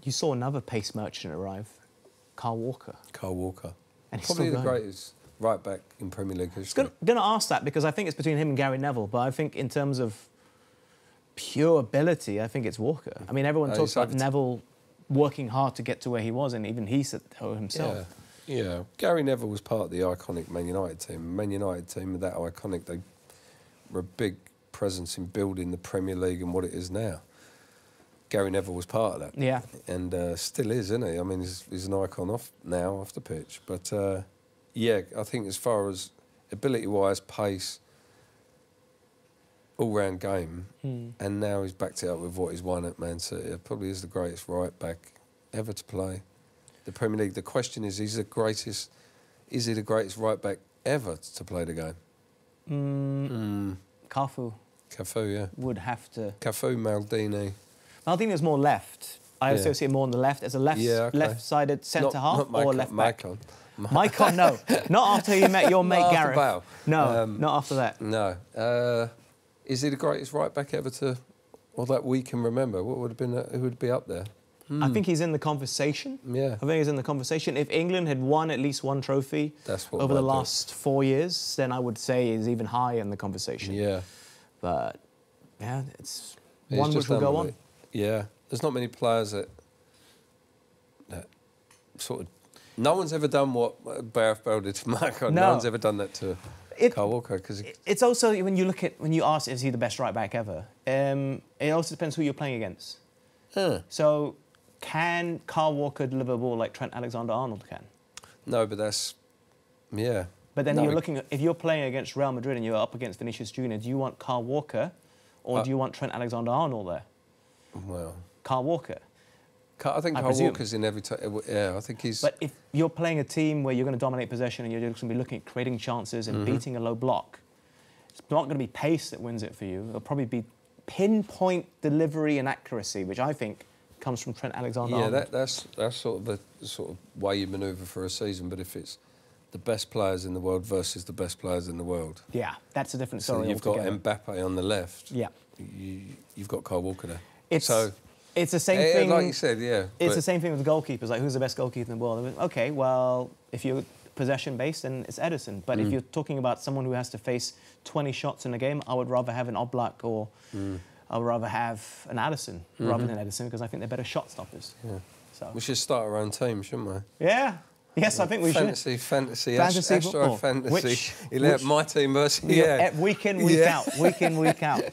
You saw another pace merchant arrive, Kyle Walker. Kyle Walker. And he's probably still the going. greatest right back in Premier League I was history. going to ask that because I think it's between him and Gary Neville, but I think in terms of pure ability, I think it's Walker. I mean, everyone talks about Neville working hard to get to where he was, and even he said so himself. Yeah. Gary Neville was part of the iconic Man United team. Man United team were that iconic. They were a big presence in building the Premier League and what it is now. Gary Neville was part of that. Yeah. And still is, isn't he? I mean, he's an icon off the pitch. But, yeah, I think as far as ability-wise, pace, all-round game, and now he's backed it up with what he's won at Man City. It probably is the greatest right-back ever to play the Premier League. The question is he the greatest right-back ever to play the game? Cafu. Cafu, yeah. Would have to. Cafu, Maldini. Maldini's more left. I associate more on the left as a left-sided centre-half or left-back. Maicon, no. Not after you met your mate Gareth. Bale. No, not after that. No. Is he the greatest right-back ever to... Well, that we can remember. What would have been... who would be up there? I think he's in the conversation. Yeah. I think he's in the conversation. If England had won at least one trophy over the last 4 years, then I would say he's even higher in the conversation. Yeah. But, yeah, it's one which will go on. Yeah. There's not many players that sort of... No one's ever done what Gareth Bale did to Marco. No one's ever done that to Kyle Walker. It's also, when you ask, is he the best right-back ever? It also depends who you're playing against. So, can Kyle Walker deliver a ball like Trent Alexander-Arnold can? No, but that's... Yeah. But then you're looking at... If you're playing against Real Madrid and you're up against Vinicius Junior, do you want Kyle Walker or do you want Trent Alexander-Arnold there? Well... Kyle Walker. I think Kyle Walker's in every... Yeah, I think he's... But if you're playing a team where you're going to dominate possession and you're just going to be looking at creating chances and beating a low block, it's not going to be pace that wins it for you. It'll probably be pinpoint delivery and accuracy, which I think comes from Trent Alexander-Arnold. Yeah, that's sort of the sort of way you manoeuvre for a season. But if it's the best players in the world versus the best players in the world... Yeah, that's a different story altogether. You've got Mbappe on the left. Yeah. You've got Kyle Walker there. It's the same thing... Like you said, yeah. It's the same thing with the goalkeepers. Like, who's the best goalkeeper in the world? OK, well, if you're possession-based, then it's Edison. But if you're talking about someone who has to face 20 shots in a game, I would rather have an Oblak or I would rather have an Addison rather than Edison because I think they're better shot stoppers. Yeah. So. We should start our own team, shouldn't we? Yeah. Yes, I think we should. Fantasy Astro Fantasy. My team versus... Yeah. Week in, week out.